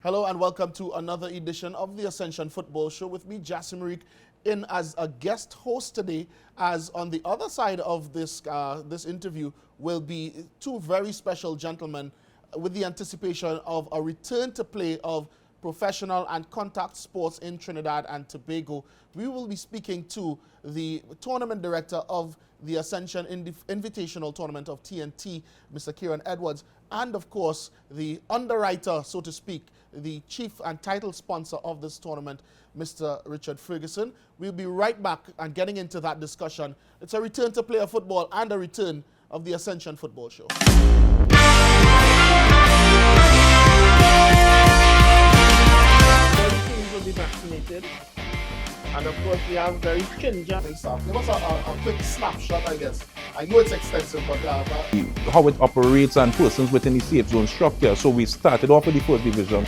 Hello and welcome to another edition of the Ascension Football Show with me, Jasim in as a guest host today. As on the other side of this interview will be two very special gentlemen with the anticipation of a return to play of professional and contact sports in Trinidad and Tobago. We will be speaking to the tournament director of the Ascension Invitational Tournament of TNT, Mr. Kieran Edwards, and of course the underwriter, so to speak, the chief and title sponsor of this tournament, Mr. Richard Ferguson. We'll be right back and getting into that discussion. It's a return to play of football and a return of the Ascension Football Show. Teams will be vaccinated, and of course we have very stringent. Give us a quick snapshot, I guess. I know it's extensive, but how it operates and persons within the safe zone structure. So we started off with the first division.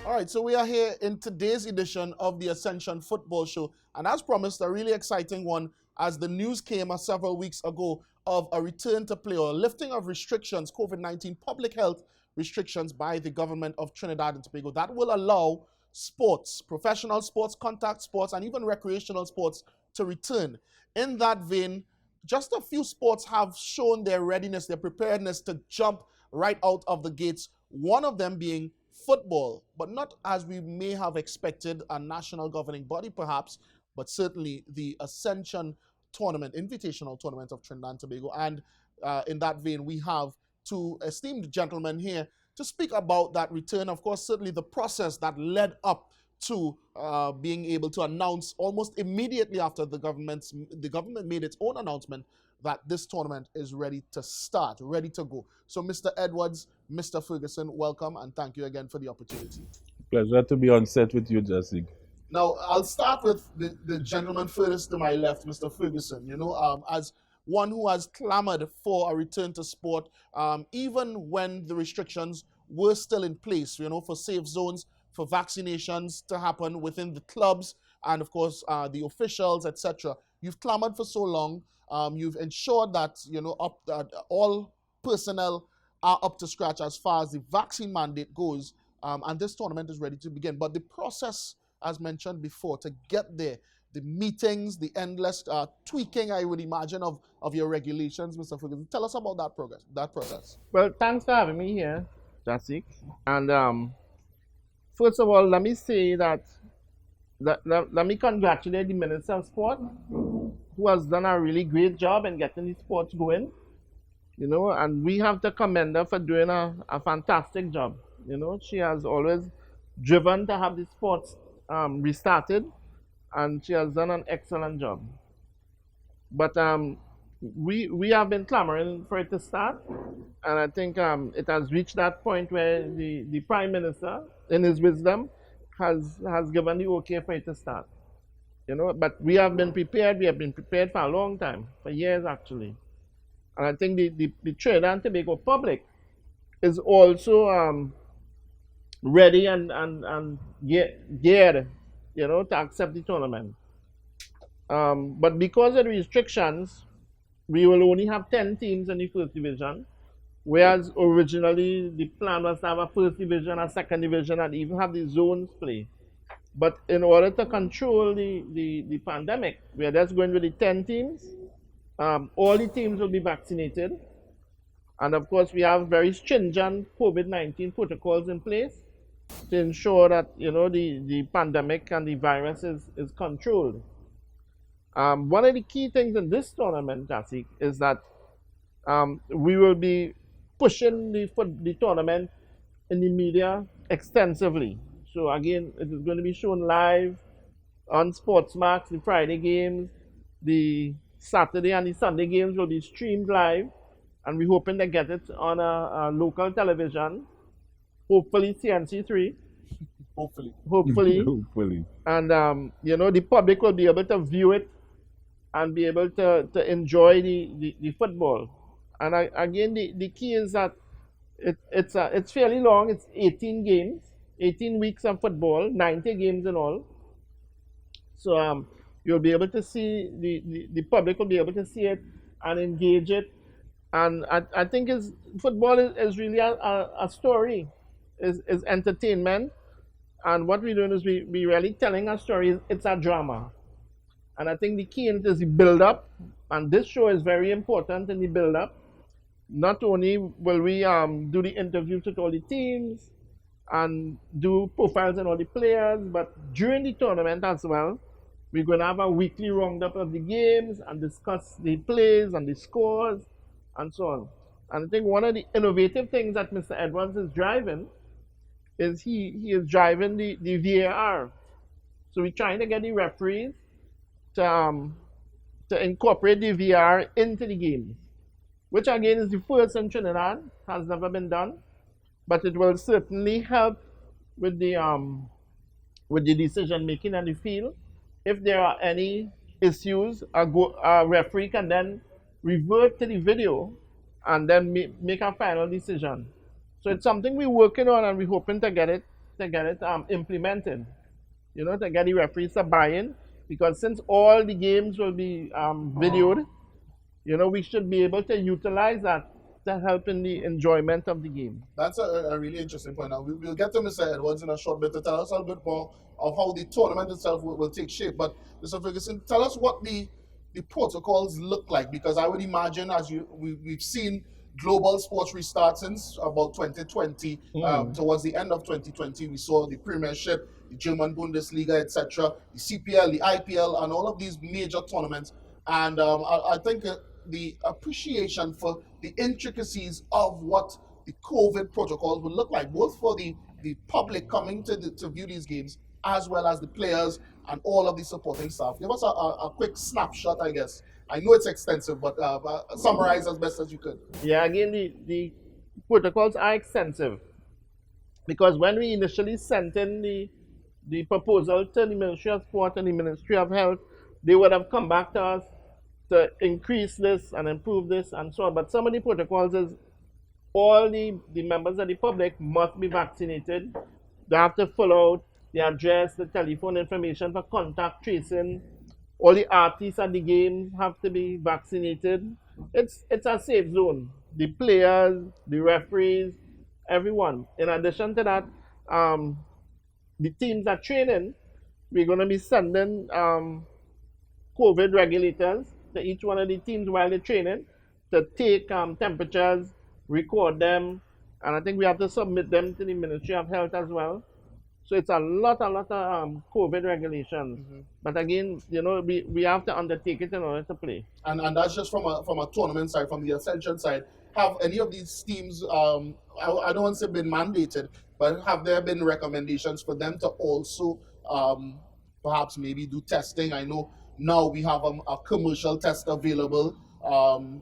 All right, so we are here in today's edition of the Ascension Football Show, and as promised, a really exciting one as the news came several weeks ago of a return to play or lifting of restrictions, COVID-19 public health restrictions by the government of Trinidad and Tobago that will allow sports, professional sports, contact sports, and even recreational sports to return. In that vein, just a few sports have shown their readiness, their preparedness to jump right out of the gates, one of them being football, but not as we may have expected, a national governing body perhaps, but certainly the Ascension Tournament, Invitational Tournament of Trinidad and Tobago. And in that vein, we have two esteemed gentlemen here to speak about that return. Of course, certainly the process that led up to being able to announce almost immediately after the government made its own announcement that this tournament is ready to start, ready to go. So Mr. Edwards, Mr. Ferguson, welcome and thank you again for the opportunity. Pleasure to be on set with you, Jessica. Now, I'll start with the gentleman furthest to my left, Mr. Ferguson. As one who has clamored for a return to sport, even when the restrictions were still in place, for safe zones, for vaccinations to happen within the clubs, and of course, the officials, etc. You've clamored for so long. You've ensured that, all personnel are up to scratch as far as the vaccine mandate goes, and this tournament is ready to begin. But the process, as mentioned before, to get there, the meetings, the endless tweaking, I would imagine, of your regulations, Mr. Ferguson. Tell us about that process. Well, thanks for having me here, Jasik. And first of all, let me say that let me congratulate the Minister of Sport, who has done a really great job in getting the sports going. And we have to commend her for doing a fantastic job. She has always driven to have the sports restarted, and she has done an excellent job. But we have been clamoring for it to start, and I think it has reached that point where the Prime Minister, in his wisdom, has given the okay for it to start. But we have been prepared. We have been prepared for a long time, for years actually. And I think the Trinidad and Tobago public is also ready and geared, to accept the tournament. But because of the restrictions, we will only have 10 teams in the first division, whereas originally the plan was to have a first division, a second division, and even have the zones play. But in order to control the pandemic, we are just going with the 10 teams. All the teams will be vaccinated. And of course, we have very stringent COVID-19 protocols in place to ensure that, the pandemic and the virus is controlled. One of the key things in this tournament, Jasik, is that we will be pushing the tournament in the media extensively. So again, it is going to be shown live on Sportsmax, the Friday games, the Saturday and the Sunday games will be streamed live, and we're hoping to get it on a local television, hopefully CNC3. Hopefully. And, the public will be able to view it and be able to enjoy the football. And again, the key is that it's fairly long. It's 18 games, 18 weeks of football, 90 games in all. So you'll be able to see the public will be able to see it and engage it. And I think football is really a story, is entertainment. And what we're doing is we really telling a story. It's a drama. And I think the key in it is the build up. And this show is very important in the build up. Not only will we do the interviews with all the teams and do profiles on all the players, but during the tournament as well, we're going to have a weekly roundup of the games and discuss the plays and the scores and so on. And I think one of the innovative things that Mr. Edwards is driving is he is driving the VAR. So we're trying to get the referees to incorporate the VAR into the games, which again is the first in Trinidad, has never been done, but it will certainly help with the decision making on the field. If there are any issues, a referee can then revert to the video and then make a final decision. So it's something we're working on, and we're hoping to get it implemented. To get the referees to buy in, because since all the games will be videoed, we should be able to utilize that to help in the enjoyment of the game. That's a really interesting point. Now, we'll get to Mr. Edwards in a short bit to tell us a little bit more of how the tournament itself will take shape. But Mr. Ferguson, tell us what the protocols look like, because I would imagine, as we've seen global sports restart since about 2020, towards the end of 2020, we saw the Premiership, the German Bundesliga, etc., the CPL, the IPL, and all of these major tournaments. And I think the appreciation for the intricacies of what the COVID protocols will look like, both for the public coming to view these games, as well as the players and all of the supporting staff. Give us a quick snapshot, I guess. I know it's extensive, but summarize as best as you could. Yeah, again, the protocols are extensive, because when we initially sent in the proposal to the Ministry of Sport and the Ministry of Health, they would have come back to us to increase this and improve this and so on. But some of the protocols is all the members of the public must be vaccinated. They have to fill out the address, the telephone information for contact tracing. All the artists at the games have to be vaccinated. It's a safe zone. The players, the referees, everyone. In addition to that, the teams are training. We're going to be sending COVID regulators to each one of the teams while they're training to take temperatures, record them, and I think we have to submit them to the Ministry of Health as well. So it's a lot of COVID regulations. Mm-hmm. But again, we have to undertake it in order to play. And that's just from a tournament side, from the Ascension side. Have any of these teams, I don't want to say been mandated, but have there been recommendations for them to also perhaps maybe do testing? I know now we have a commercial test available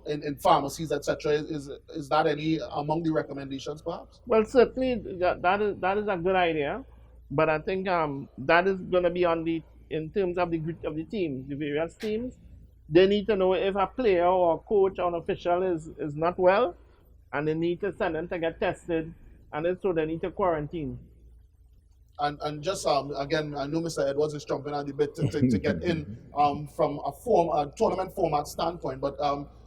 in pharmacies, etc. Is that any among the recommendations, perhaps? Well, certainly that is a good idea. But I think that is going to be in terms of the teams, the various teams. They need to know if a player or a coach or an official is not well, and they need to send them to get tested, and then so they need to quarantine. And just again, I know Mr. Edwards is jumping at the bit to get in from a tournament format standpoint. But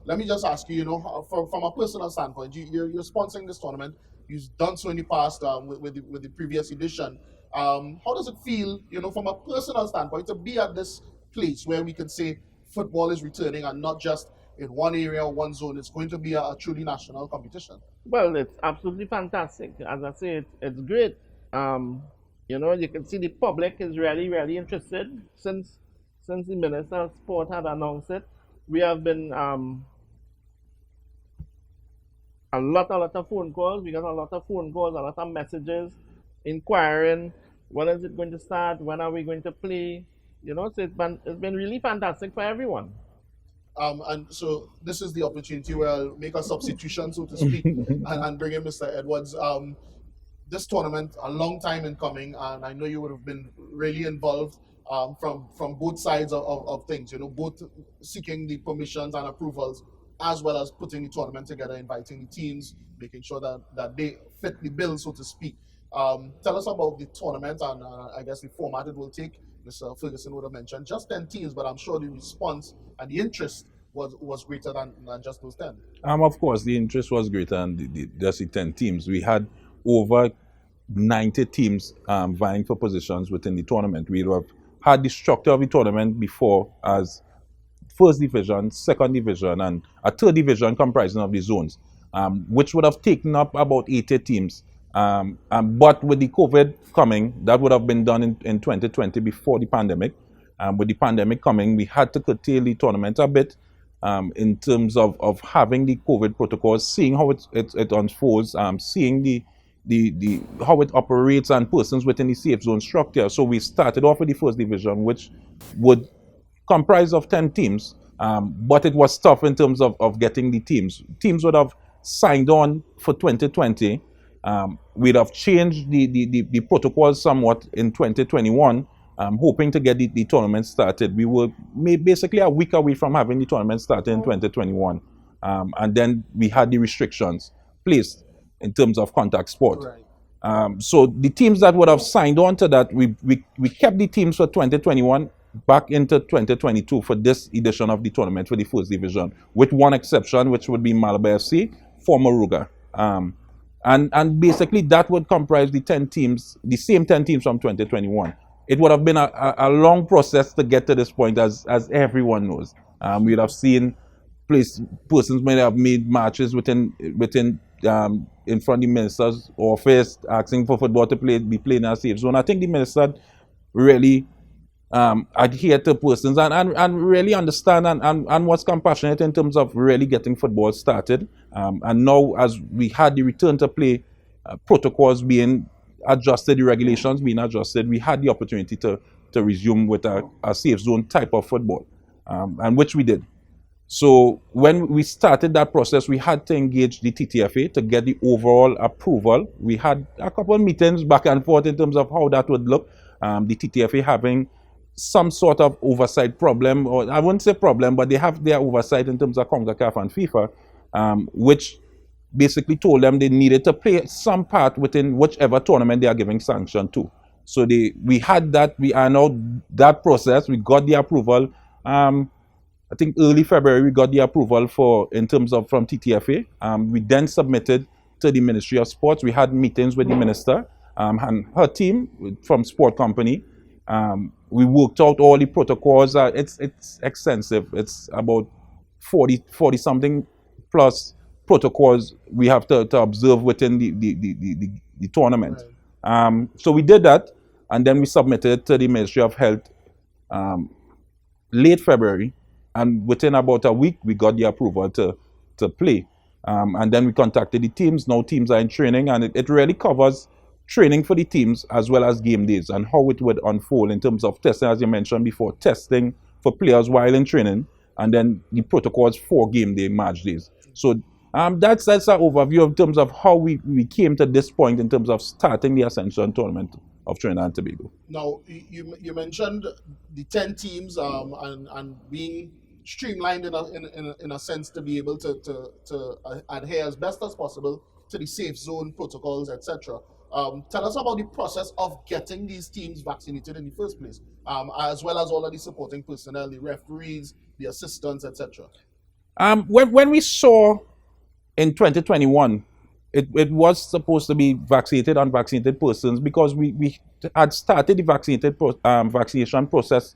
let me just ask you, from a personal standpoint, you're sponsoring this tournament. You've done so in the past with the previous edition. How does it feel, from a personal standpoint, to be at this place where we can say football is returning and not just in one area or one zone? It's going to be a truly national competition. Well, it's absolutely fantastic. As I say, it's great. You can see the public is really, really interested. Since the Minister of Sport had announced it, we have been a lot of phone calls. We got a lot of phone calls, a lot of messages inquiring, when is it going to start? When are we going to play? So it's been really fantastic for everyone. And so this is the opportunity where I'll make a substitution, so to speak, and bring in Mr. Edwards. This tournament, a long time in coming, and I know you would have been really involved from both sides of things, both seeking the permissions and approvals, as well as putting the tournament together, inviting the teams, making sure that they fit the bill, so to speak. Tell us about the tournament and I guess the format it will take, Mr. Ferguson would have mentioned just 10 teams, but I'm sure the response and the interest was greater than just those 10. Of course, the interest was greater than just the 10 teams. We had over 90 teams vying for positions within the tournament. We have had the structure of the tournament before as first division, second division, and a third division comprising of the zones, which would have taken up about 80 teams. But with the COVID coming, that would have been done in 2020 before the pandemic. With the pandemic coming, we had to curtail the tournament a bit in terms of having the COVID protocols, seeing how it unfolds, seeing how it operates and persons within the safe zone structure. So we started off with the first division, which would comprise of 10 teams, but it was tough in terms of getting the teams. Teams would have signed on for 2020. We'd have changed the protocols somewhat in 2021, hoping to get the tournament started. We were basically a week away from having the tournament started in 2021. And then we had the restrictions placed in terms of contact sport. Right. So the teams that would have signed on to that, we kept the teams for 2021 back into 2022 for this edition of the tournament for the first division, with one exception, which would be Malabar FC for Moruga. And basically that would comprise the 10 teams, the same 10 teams from 2021. It would have been a long process to get to this point, as everyone knows. We'd have seen persons may have made matches within in front of the minister's office, asking for football to be played in a safe zone. I think the minister really adhere to persons and really understand and was compassionate in terms of really getting football started. And now, as we had the return to play protocols being adjusted, the regulations being adjusted, we had the opportunity to resume with a safe zone type of football, and which we did. So when we started that process, we had to engage the TTFA to get the overall approval. We had a couple of meetings back and forth in terms of how that would look. The TTFA having some sort of oversight problem, or I wouldn't say problem, but they have their oversight in terms of CONCACAF and FIFA, which basically told them they needed to play some part within whichever tournament they are giving sanction to. So we had that. We are now that process. We got the approval. I think early February we got the approval in terms of from TTFA. We then submitted to the Ministry of Sports. We had meetings with the minister and her team from Sport Company. We worked out all the protocols. It's extensive. It's about 40 something plus protocols we have to observe within the tournament. Right. So we did that, and then we submitted to the Ministry of Health late February, and within about a week we got the approval to play. And then we contacted the teams. Now teams are in training, and it really covers training for the teams as well as game days and how it would unfold in terms of testing, as you mentioned before, testing for players while in training, and then the protocols for game day match days. So that's an overview in terms of how we came to this point in terms of starting the Ascension tournament of Trinidad and Tobago. Now, you mentioned the 10 teams and being streamlined in a sense to be able to adhere as best as possible to the safe zone protocols, etc. Tell us about the process of getting these teams vaccinated in the first place, as well as all of the supporting personnel, the referees, the assistants, etc. When we saw in 2021, it was supposed to be vaccinated, unvaccinated persons, because we had started the vaccination process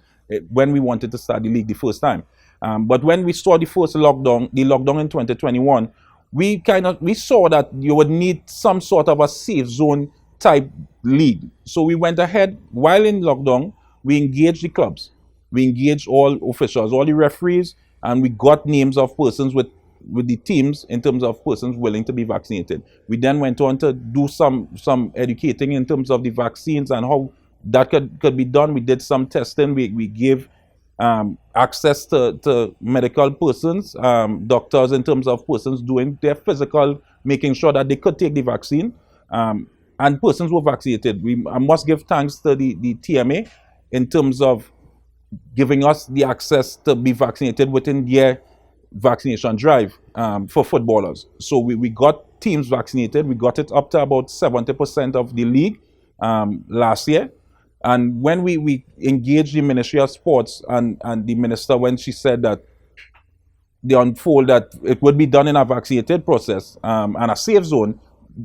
when we wanted to start the league the first time. But when we saw the first lockdown in 2021, we saw that you would need some sort of a safe zone type league. So we went ahead, while in lockdown, we engaged the clubs, we engaged all officials, all the referees, and we got names of persons with the teams in terms of persons willing to be vaccinated. We then went on to do some educating in terms of the vaccines and how that could be done. We did some testing. We gave access to medical persons, doctors, in terms of persons doing their physical, making sure that they could take the vaccine, and persons were vaccinated. I must give thanks to the TMA in terms of giving us the access to be vaccinated within their vaccination drive for footballers. So we got teams vaccinated. We got it up to about 70% of the league last year. And when we engaged the Ministry of Sports and the minister, when she said that they unfold that it would be done in a vaccinated process and a safe zone,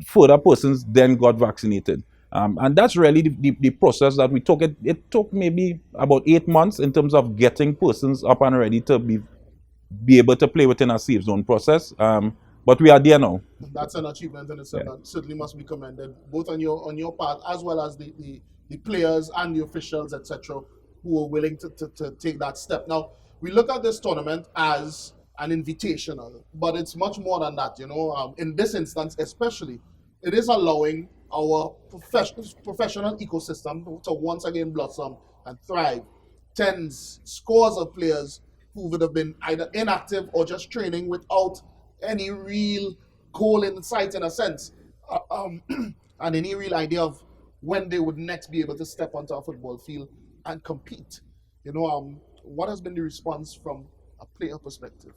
further persons then got vaccinated. And that's really the process that we took. It took maybe about 8 months in terms of getting persons up and ready to be able to play within a safe zone process. But we are there now. That's an achievement in itself that certainly must be commended, both on your part as well as the players and the officials, etc., who are willing to take that step. Now, we look at this tournament as an invitational, but it's much more than that. In this instance, especially, it is allowing our professional ecosystem to once again blossom and thrive. Tens, scores of players who would have been either inactive or just training without any real goal in sight, in a sense, and any real idea of when they would next be able to step onto a football field and compete. What has been the response from a player perspective?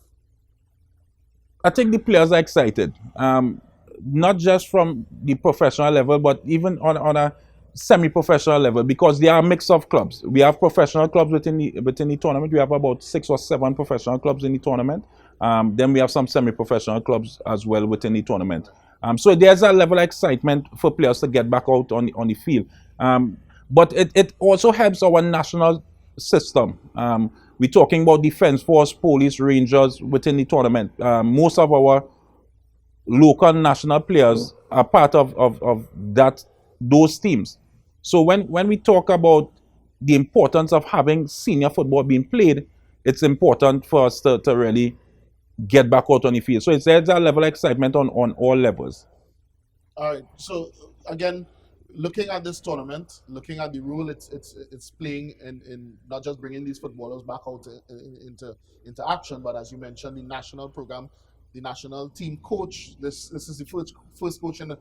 I think the players are excited, not just from the professional level, but even on a semi-professional level, because they are a mix of clubs. We have professional clubs within the tournament. We have about 6 or 7 professional clubs in the tournament. Then we have some semi-professional clubs as well within the tournament. So there's a level of excitement for players to get back out on the field. But it also helps our national system. We're talking about defense force, police, rangers within the tournament. Most of our local national players are part of those teams. So when we talk about the importance of having senior football being played, it's important for us to really get back out on the field. So there's a level of excitement on all levels. All right. So again, looking at this tournament, looking at the role it's playing in not just bringing these footballers back out into action, but as you mentioned, the national program, the national team coach. This is the first coach in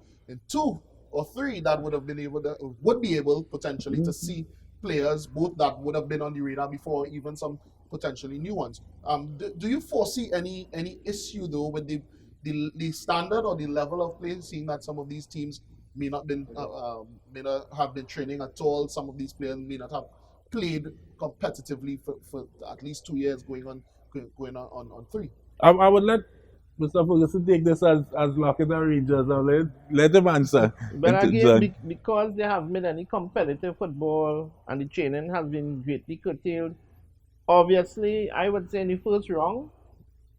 2 or 3 that would be able potentially to see players, both that would have been on the radar before, even some potentially new ones. Do you foresee any issue though with the standard or the level of play, seeing that some of these teams may not have been training at all? Some of these players may not have played competitively for at least 2 years, going on 3. I would let Mr. Ferguson take this as Lockett and Rangers and let him answer. But again, because there haven't been any competitive football and the training has been greatly curtailed, obviously, I would say in the first round,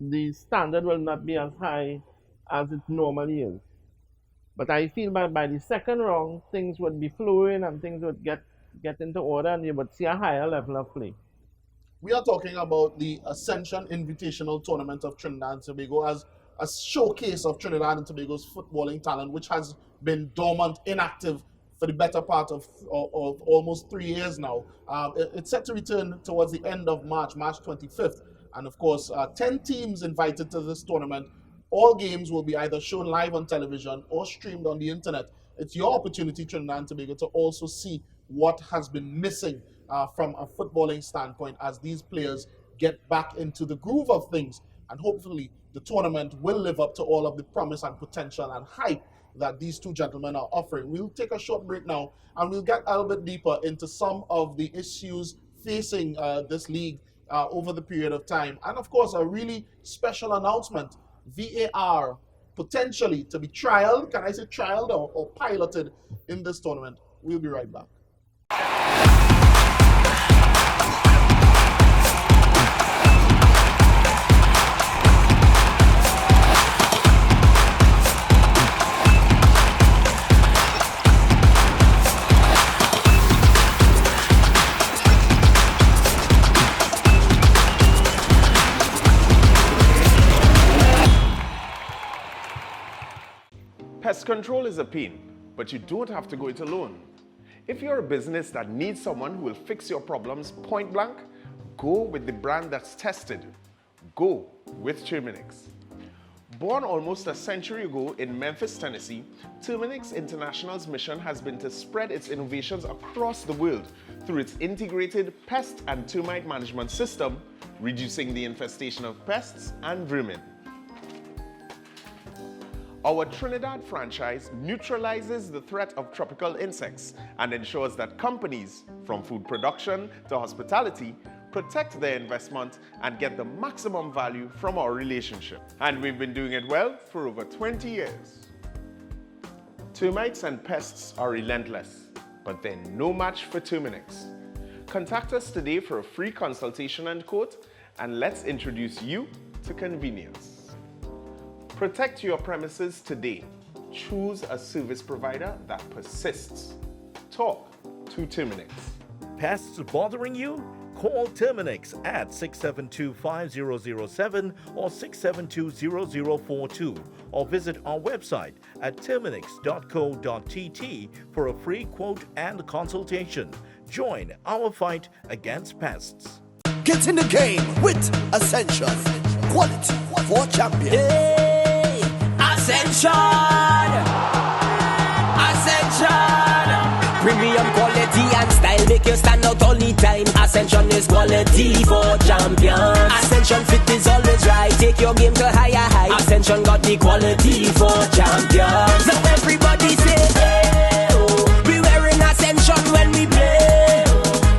the standard will not be as high as it normally is. But I feel by the second round, things would be flowing and things would get into order and you would see a higher level of play. We are talking about the Ascension Invitational Tournament of Trinidad and Tobago as a showcase of Trinidad and Tobago's footballing talent, which has been dormant, inactive for the better part of almost 3 years now. It's set to return towards the end of March 25th. And of course, 10 teams invited to this tournament. All games will be either shown live on television or streamed on the internet. It's your opportunity, Trinidad and Tobago, to also see what has been missing from a footballing standpoint as these players get back into the groove of things. And hopefully the tournament will live up to all of the promise and potential and hype that these two gentlemen are offering. We'll take a short break now and we'll get a little bit deeper into some of the issues facing this league over the period of time. And of course, a really special announcement, VAR potentially to be trialed, can I say trialed or piloted in this tournament. We'll be right back. Pest control is a pain, but you don't have to go it alone. If you're a business that needs someone who will fix your problems point blank, go with the brand that's tested. Go with Terminix. Born almost a century ago in Memphis, Tennessee, Terminix International's mission has been to spread its innovations across the world through its integrated pest and termite management system, reducing the infestation of pests and vermin. Our Trinidad franchise neutralizes the threat of tropical insects and ensures that companies, from food production to hospitality, protect their investment and get the maximum value from our relationship. And we've been doing it well for over 20 years. Termites and pests are relentless, but they're no match for Terminix. Contact us today for a free consultation and quote, and let's introduce you to convenience. Protect your premises today. Choose a service provider that persists. Talk to Terminix. Pests bothering you? Call Terminix at 672-5007 or 672-0042 or visit our website at terminix.co.tt for a free quote and consultation. Join our fight against pests. Get in the game with Ascension. Quality for champions. Hey, Ascension! Ascension! Premium quality and style make you stand out all the time. Ascension is quality for champions. Ascension fit is always right. Take your game to higher heights. Ascension got the quality for champions. So everybody say, hey, oh, we wearing Ascension when we play.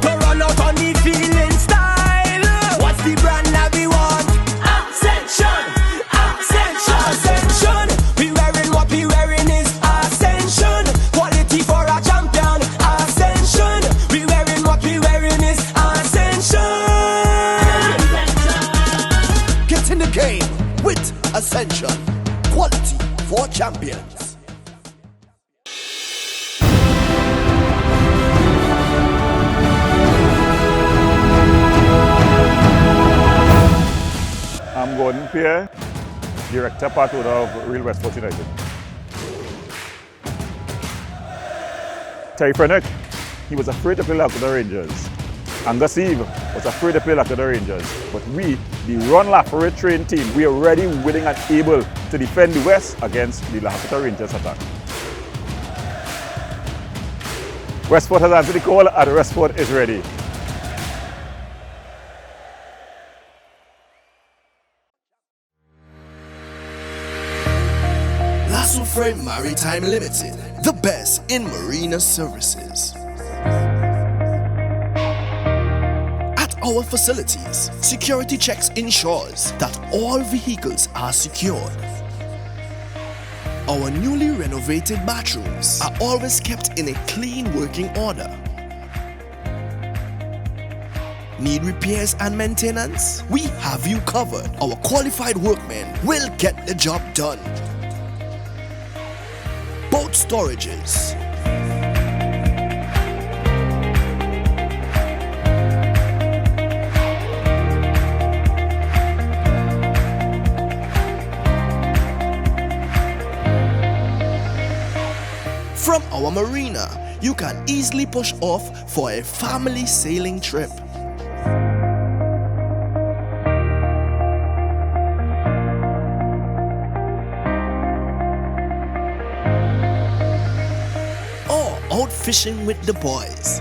We run out on the field in style. What's the brand that we want? Ascension! Ascension! Ascension! We wearing what we wearing is Ascension. Quality for a champion. Ascension! We wearing what we wearing is Ascension. Get in the game with Ascension. Quality for champions. I'm Gordon Pierre, Director Part Owner of Real West Sports United. Terry Frenette, he was afraid to play like the Rangers. Angus Eve was afraid to play like the Rangers. But we, the Ron Lafayette trained team, we are ready, willing and able to defend the West against the Lafayette Rangers attack. Westport has answered the call and Westport is ready. Lasso Frame Maritime Limited, the best in marina services. At our facilities, security checks ensures that all vehicles are secured. Our newly renovated bathrooms are always kept in a clean working order. Need repairs and maintenance? We have you covered. Our qualified workmen will get the job done. Boat storages, from our marina, you can easily push off for a family sailing trip. Out fishing with the boys.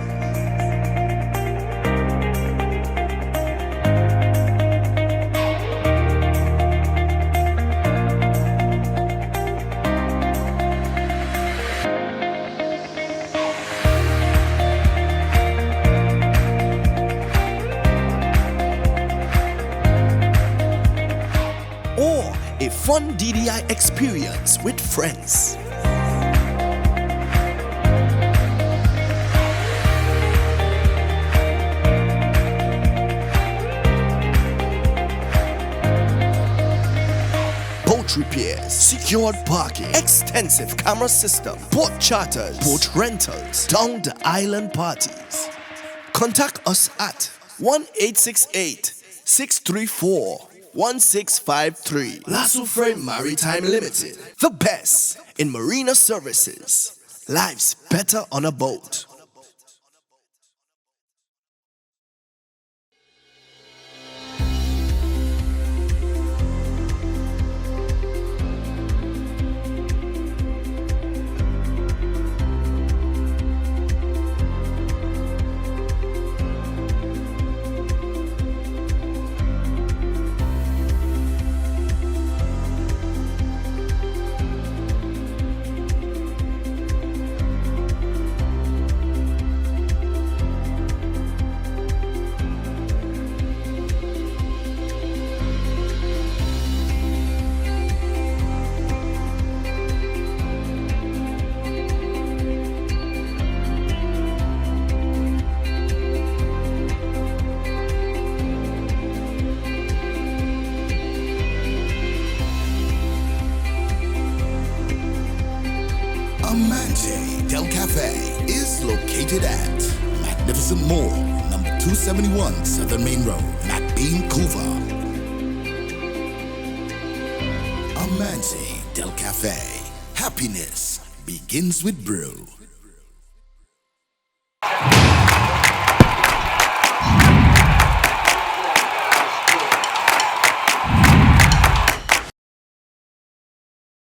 Or a fun DDI experience with friends. Repairs, secured parking, extensive camera system, boat charters, boat rentals, down the island parties. Contact us at 1-868-634-1653. Lasso Frame Maritime Limited, the best in marina services. Life's better on a boat. Amante Del Cafe is located at Magnificent Mall, number 271 Southern Main Road, McBean, Couva. Amante Del Cafe. Happiness begins with brew.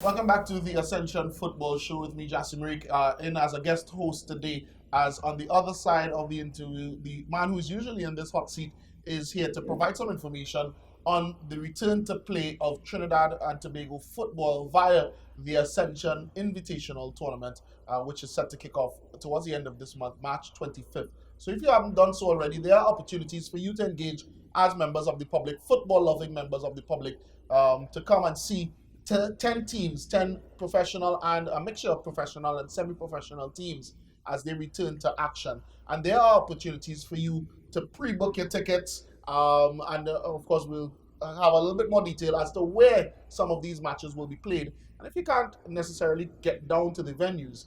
Welcome back to the Ascension Football Show with me, Jasim Rick, in as a guest host today. As on the other side of the interview, the man who is usually in this hot seat is here to provide some information on the return to play of Trinidad and Tobago football via the Ascension Invitational Tournament, which is set to kick off towards the end of this month, March 25th. So if you haven't done so already, there are opportunities for you to engage as members of the public, football-loving members of the public, to come and see 10 teams, 10 professional and a mixture of professional and semi-professional teams as they return to action. And there are opportunities for you to pre-book your tickets, and of course we'll have a little bit more detail as to where some of these matches will be played. And if you can't necessarily get down to the venues,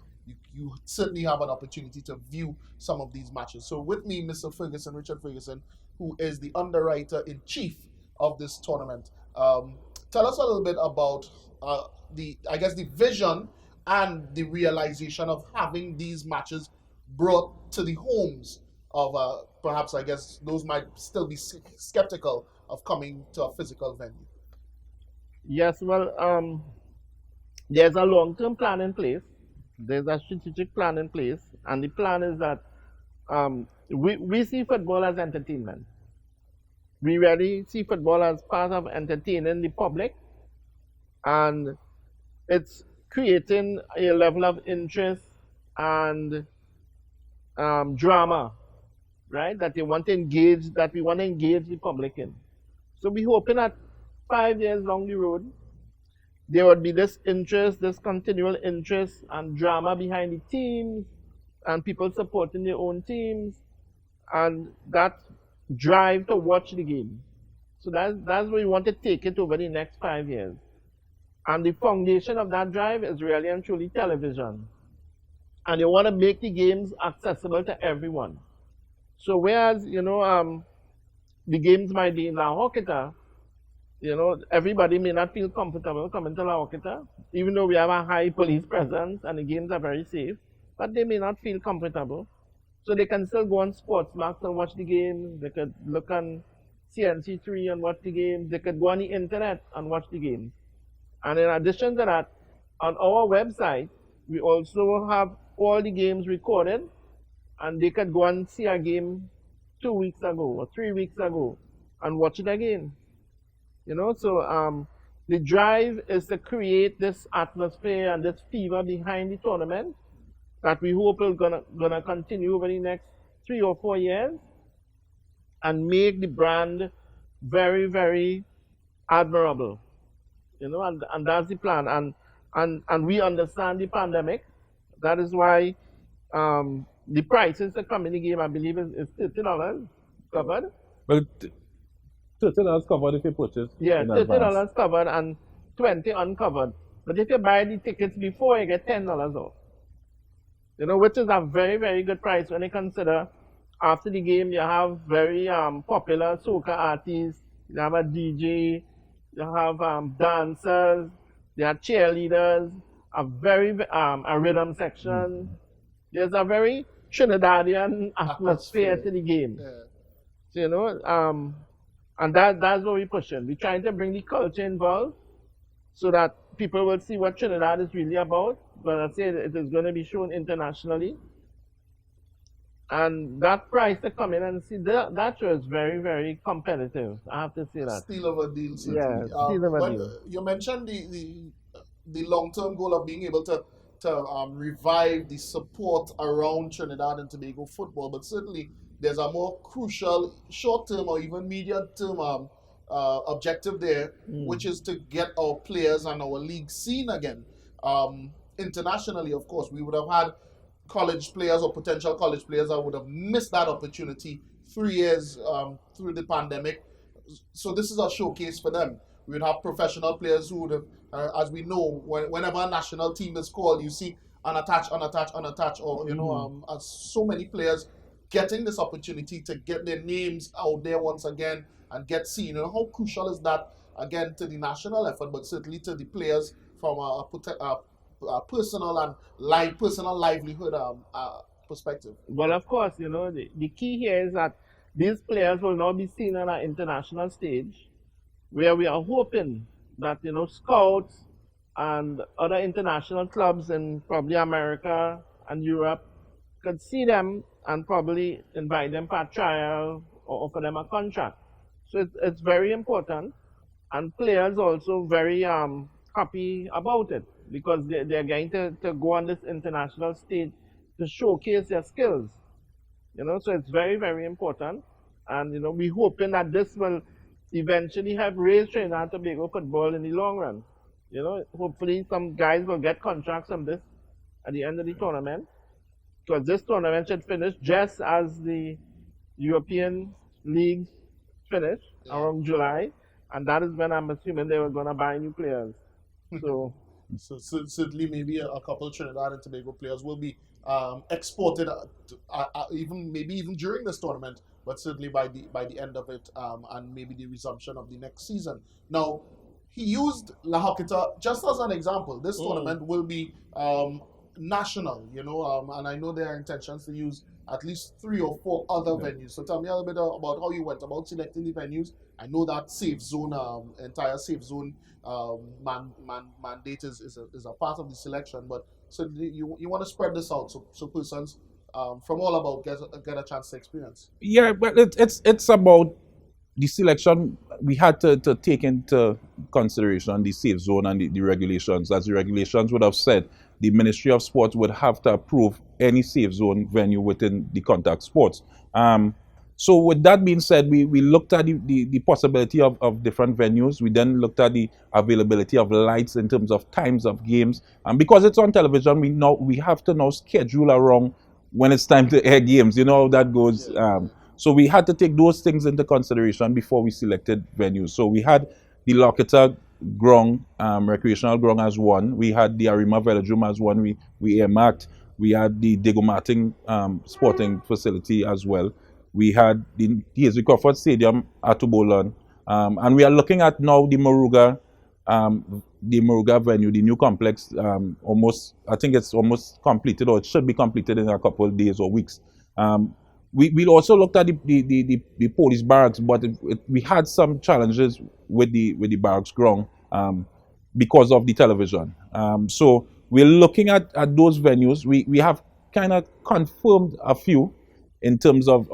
you certainly have an opportunity to view some of these matches. So with me, Mr. Ferguson, Richard Ferguson, who is the underwriter-in-chief of this tournament. Tell us a little bit about the vision and the realization of having these matches brought to the homes of perhaps, I guess, those might still be skeptical of coming to a physical venue. Yes, well, there's a long-term plan in place. There's a strategic plan in place, and the plan is that we see football as entertainment. We really see football as part of entertaining the public, and it's creating a level of interest and drama, right? That we want to engage the public in. So we're hoping that 5 years down the road, there would be this interest, this continual interest and drama behind the teams, and people supporting their own teams, and that drive to watch the game. So that's where we want to take it over the next 5 years. And the foundation of that drive is really and truly television. And you want to make the games accessible to everyone. So whereas, the games might be in La Horquita, everybody may not feel comfortable coming to La Horquita, even though we have a high police presence and the games are very safe, but they may not feel comfortable. So they can still go on Sportsmax and watch the game. They could look on CNC3 and watch the game. They could go on the internet and watch the game. And in addition to that, on our website, we also have all the games recorded, and they could go and see a game 2 weeks ago or 3 weeks ago and watch it again. So the drive is to create this atmosphere and this fever behind the tournament that we hope is gonna continue over the next 3 or 4 years and make the brand very, very admirable. And that's the plan. And we understand the pandemic. That is why the prices to come in the game, I believe, is $30 covered. Well, $30 covered if you purchase. Yeah, in $30 advance. covered and $20 uncovered. But if you buy the tickets before, you get $10 off. Which is a very, very good price when you consider after the game you have very popular soca artists, you have a DJ, you have dancers, there are cheerleaders, a rhythm section. There's a very Trinidadian atmosphere to the game. Yeah. So, and that's what we're pushing. We're trying to bring the culture involved so that people will see what Trinidad is really about. But I say it is going to be shown internationally. And that price to come in and see, that show is very, very competitive. I have to say that. Steal of a deal, certainly. Yeah, steal of a deal. You mentioned the long-term goal of being able to revive the support around Trinidad and Tobago football, but certainly there's a more crucial short-term or even medium-term objective there, which is to get our players and our league seen again. Internationally, of course, we would have had college players or potential college players that would have missed that opportunity 3 years through the pandemic. So this is a showcase for them. We would have professional players who would have, as we know, whenever a national team is called, you see unattached, or so many players getting this opportunity to get their names out there once again and get seen. How crucial is that again to the national effort, but certainly to the players from a personal and personal livelihood perspective. Well, of course, the key here is that these players will now be seen on an international stage, where we are hoping that scouts and other international clubs in probably America and Europe could see them and probably invite them for a trial or offer them a contract. So it's very important, and players also very happy about it, because they're going to go on this international stage to showcase their skills. So it's very, very important, and we're hoping that this will eventually have raised Trinidad and Tobago football in the long run. Hopefully some guys will get contracts from this at the end of the tournament, because this tournament should finish just as the European leagues finish around July, and that is when I'm assuming they were going to buy new players. So certainly maybe a couple of Trinidad and Tobago players will be exported even during this tournament, but certainly by the end of it, and maybe the resumption of the next season. Now, he used La Hoquita just as an example. This tournament will be national, and I know there are intentions to use at least 3 or 4 other venues. So tell me a little bit about how you went about selecting the venues. I know that safe zone, entire safe zone mandate is a part of the selection, but so you want to spread this out so persons from all about get a chance to experience. Yeah, but it's about the selection. We had to take into consideration the safe zone and the regulations. As the regulations would have said, the Ministry of Sports would have to approve any safe zone venue within the contact sports. So with that being said, we looked at the possibility of different venues. We then looked at the availability of lights in terms of times of games. And because it's on television, we have to now schedule around when it's time to air games. You know how that goes. So we had to take those things into consideration before we selected venues. So we had the Locketa ground, recreational ground as one. We had the Arima Velodrome as one. We earmarked. We had the Diego Martin sporting facility as well. We had the Hazy Crawford Stadium at Tubolan. And we are looking at now the Moruga venue, the new complex, I think it's almost completed, or it should be completed in a couple of days or weeks. We also looked at the police barracks, but we had some challenges with the barracks ground because of the television. So we're looking at those venues. We have kind of confirmed a few in terms of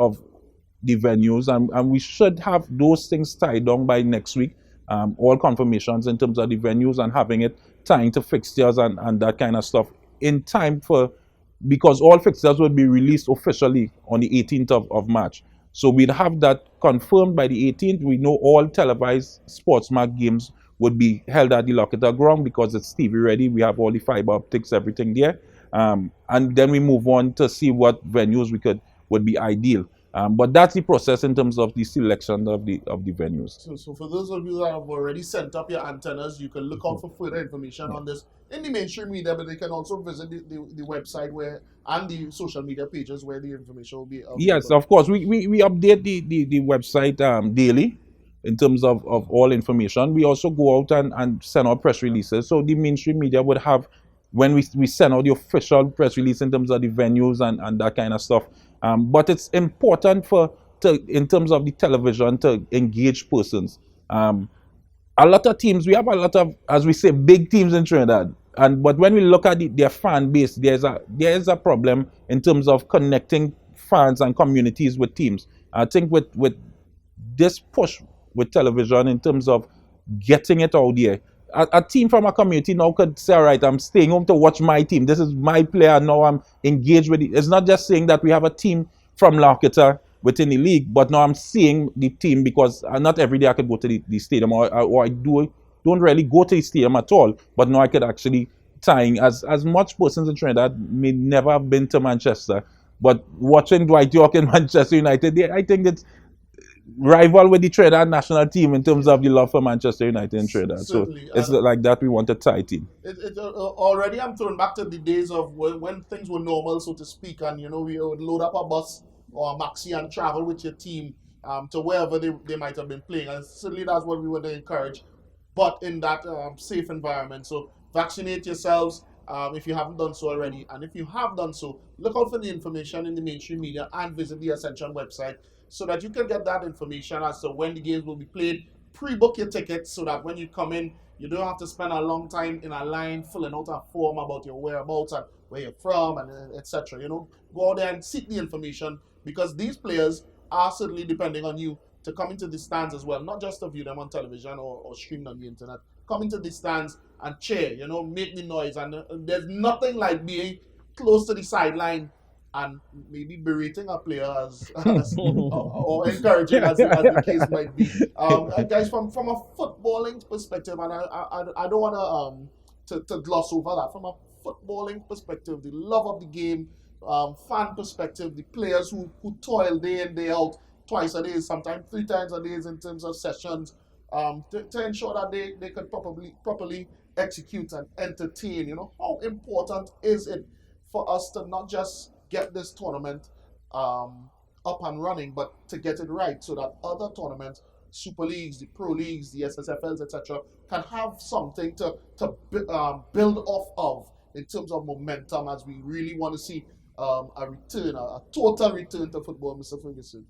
the venues, and we should have those things tied down by next week. All confirmations in terms of the venues and having it tying to fixtures and that kind of stuff in time because all fixtures will be released officially on the 18th of March. So we'd have that confirmed by the 18th. We know all televised Sportsmark games would be held at the Locketa ground because it's TV ready. We have all the fiber optics, everything there. And then we move on to see what venues would be ideal. But that's the process in terms of the selection of the venues. So for those of you that have already sent up your antennas, you can look out for further information on this in the mainstream media, but they can also visit the website and the social media pages where the information will be available. Yes, of course. We update the website daily in terms of all information. We also go out and send out press releases. So the mainstream media would have, when we send out the official press release in terms of the venues and that kind of stuff. But it's important in terms of the television to engage persons. A lot of teams, we have a lot of, as we say, big teams in Trinidad. But when we look at their fan base, there is a problem in terms of connecting fans and communities with teams. I think with this push with television in terms of getting it out there, a team from a community now could say, all right, I'm staying home to watch my team. This is my player. Now I'm engaged with it. It's not just saying that we have a team from Locketa within the league, but now I'm seeing the team because not every day I could go to the stadium or I don't really go to the stadium at all. But now I could actually tying, as much persons in Trinidad may never have been to Manchester, but watching Dwight York in Manchester United, I think rival with the Trinidad national team in terms of the love for Manchester United and Trinidad. So Certainly. it's like that we want a tie team. Already I'm thrown back to the days of when things were normal, so to speak, and we would load up a bus or a maxi and travel with your team to wherever they might have been playing. And certainly that's what we would encourage, but in that safe environment. So vaccinate yourselves if you haven't done so already. And if you have done so, look out for the information in the mainstream media and visit the Ascension website so that you can get that information as to when the games will be played. Pre-book your tickets so that when you come in, you don't have to spend a long time in a line filling out a form about your whereabouts and where you're from and etc. Go out there and seek the information, because these players are certainly depending on you to come into the stands as well, not just to view them on television or streamed on the internet. Come into the stands and cheer, make the noise. And there's nothing like being close to the sideline and maybe berating a player or encouraging as the case might be. Guys, from a footballing perspective, and I don't want to gloss over that. From a footballing perspective, the love of the game, fan perspective, the players who toil day in, day out, twice a day, sometimes 3 times a day in terms of sessions, to ensure that they could properly execute and entertain. How important is it for us to not just get this tournament up and running, but to get it right so that other tournaments, Super Leagues, the Pro Leagues, the SSFLs, etc., can have something to build off of in terms of momentum, as we really want to see a return, a total return to football, Mr. Ferguson?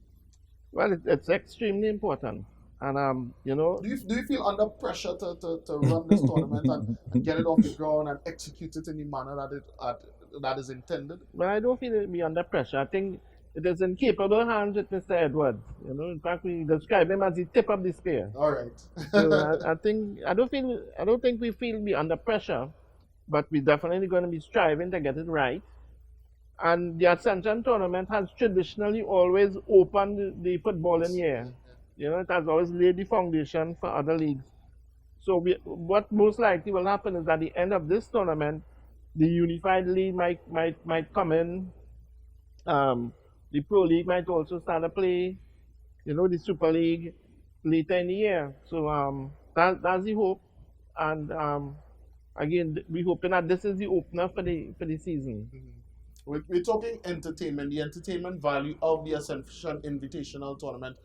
Well, it's extremely important. And, Do you feel under pressure to run this tournament and get it off the ground and execute it in the manner that is intended? Well, I don't feel it be under pressure. I think it is in capable hands with Mr. Edwards. In fact, we describe him as the tip of the spear. All right. So I don't think we feel be under pressure, but we're definitely going to be striving to get it right. And the Ascension tournament has traditionally always opened the footballing year. It has always laid the foundation for other leagues. So what most likely will happen is at the end of this tournament, the Unified League might come in. The Pro League might also start to play. The Super League later in the year. So that's the hope. And again, we're hoping that this is the opener for the season. Mm-hmm. We're talking entertainment, the entertainment value of the Ascension Invitational Tournament.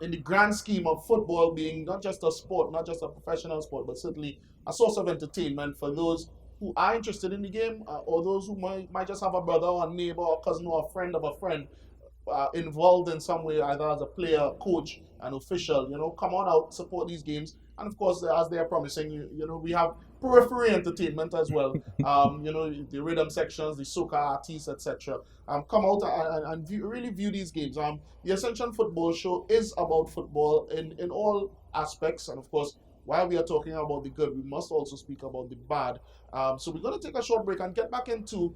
In the grand scheme of football being not just a sport, not just a professional sport, but certainly a source of entertainment for those who are interested in the game, or those who might just have a brother or a neighbor or cousin or a friend of a friend involved in some way, either as a player, coach, an official. Come on out, support these games. And of course, as they are promising, we have periphery entertainment as well. The rhythm sections, the soca artists, etc. Come out and really view these games. The Ascension Football Show is about football in all aspects. And of course, while we are talking about the good, we must also speak about the bad. So we're going to take a short break and get back into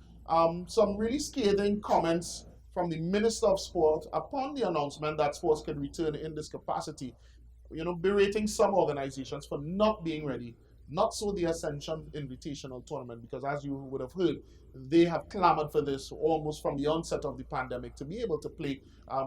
some really scathing comments from the Minister of Sport upon the announcement that sports can return in this capacity. Berating some organizations for not being ready. Not so the Ascension Invitational Tournament, because as you would have heard, they have clamored for this almost from the onset of the pandemic to be able to play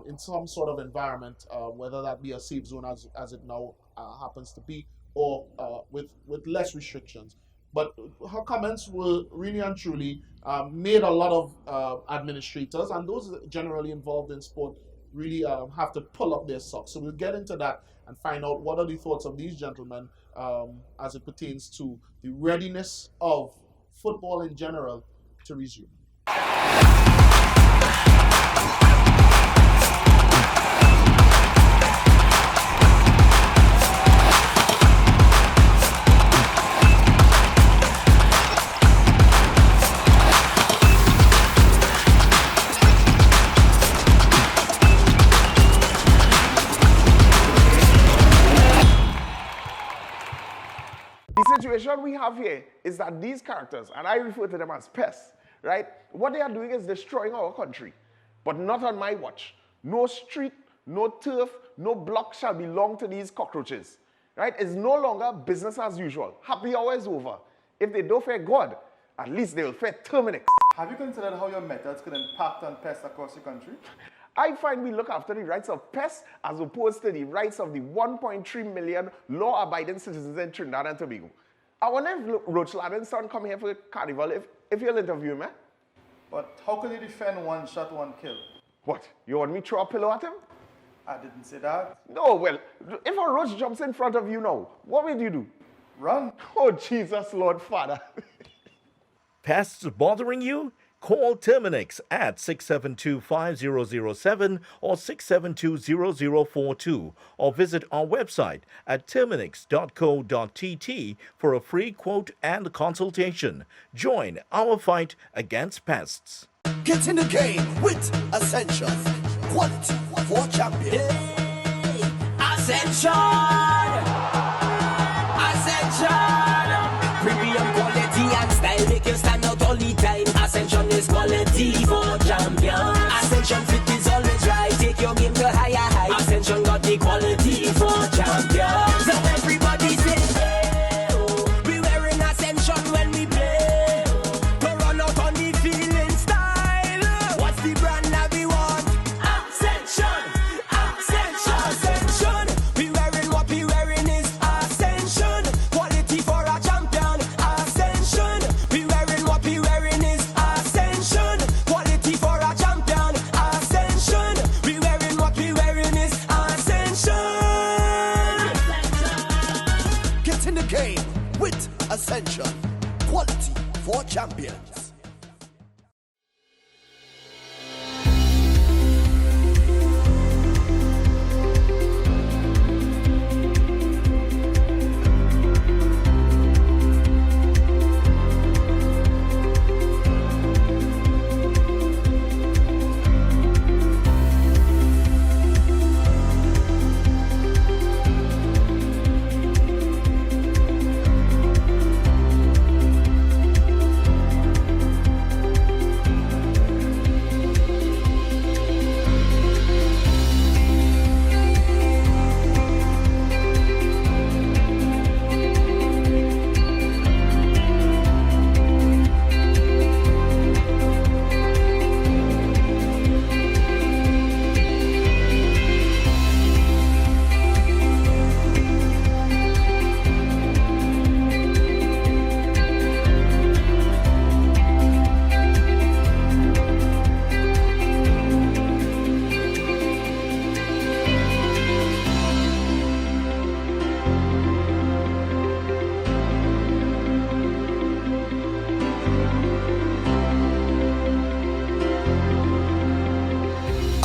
in some sort of environment, whether that be a safe zone as it now happens to be, or with less restrictions. But her comments were really and truly made a lot of administrators and those generally involved in sport really have to pull up their socks. So we'll get into that and find out what are the thoughts of these gentlemen as it pertains to the readiness of football in general to resume. The situation we have here is that these characters, and I refer to them as pests, right? What they are doing is destroying our country, but not on my watch. No street, no turf, no block shall belong to these cockroaches, right? It's no longer business as usual. Happy hour is over. If they don't fear God, at least they will fear Terminix. Have you considered how your methods could impact on pests across the country? I find we look after the rights of pests as opposed to the rights of the 1.3 million law-abiding citizens in Trinidad and Tobago. I wonder if Roach Ladden's son come here for the carnival, if you'll interview him, eh? But how could you defend one shot, one kill? What? You want me to throw a pillow at him? I didn't say that. No, well, if a roach jumps in front of you now, what will you do? Run. Oh, Jesus, Lord Father. Pests bothering you? Call Terminix at 672-5007 or 672-0042 or visit our website at terminix.co.tt for a free quote and consultation. Join our fight against pests. Get in the game with Ascension. Quality for champions. Ascension! Ascension! Premium quality and style make you stand out all the time. Ascension is quality for champion. Ascension fit is always right. Take your game to higher heights. Ascension got the quality for champion. So everybody say, hey, oh. We wearing Ascension when we play. To run out on the field in style. What's the brand that we want? Ascension! Ascension! Ascension! We wearing what we wearing is Ascension. Quality for a champion. Ascension! We wearing what we wearing is Ascension. Quality for a champion. Ascension! We wearing what we wearing is Ascension. Get in the game with Ascension. Quality for champions.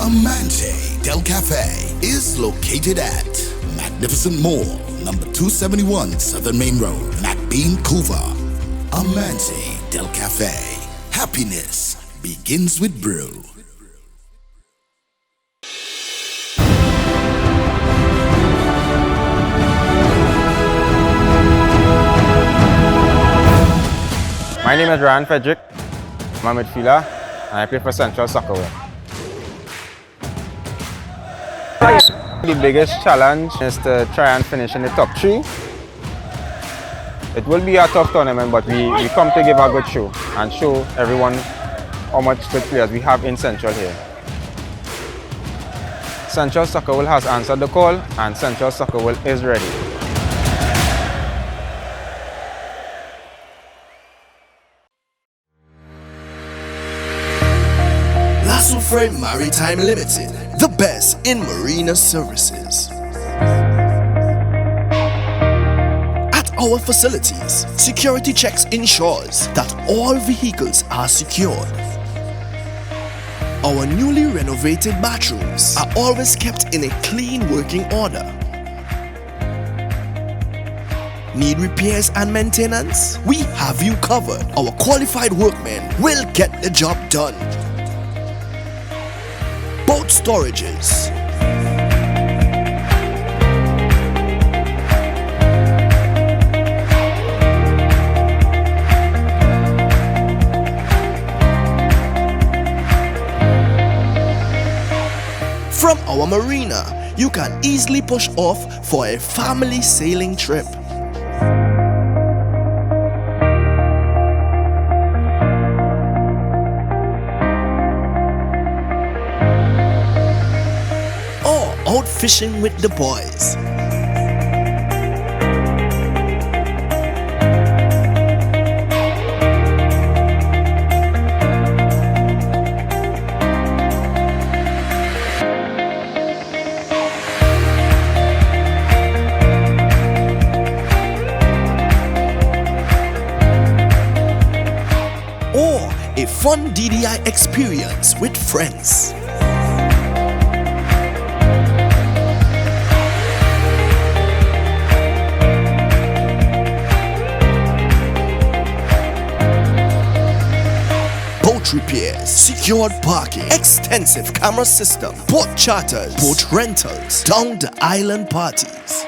Amante Del Cafe is located at Magnificent Mall, number 271 Southern Main Road, McBean, Couva. Amante Del Cafe. Happiness begins with brew. My name is Ryan Frederick. I'm a midfielder and I play for Central Soccer. The biggest challenge is to try and finish in the top 3. It will be a tough tournament, but we come to give a good show and show everyone how much good players we have in Central here. Central Soccer has answered the call and Central Soccer is ready. Lasso Frame Maritime Limited, the best in marina services. At our facilities, security checks ensures that all vehicles are secured. Our newly renovated bathrooms are always kept in a clean working order. Need repairs and maintenance? We have you covered. Our qualified workmen will get the job done. Boat storages, from our marina, you can easily push off for a family sailing trip. fishing with the boys. Or a fun DDI experience with friends. Boat repairs, secured parking, extensive camera system, boat charters, boat rentals, down the island parties.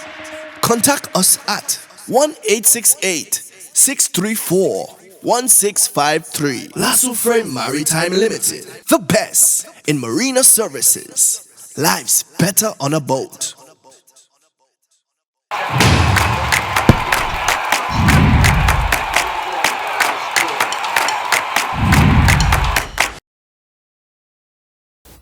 Contact us at 1-868-634-1653. Lasso Frame Maritime Limited, the best in marina services. Life's better on a boat.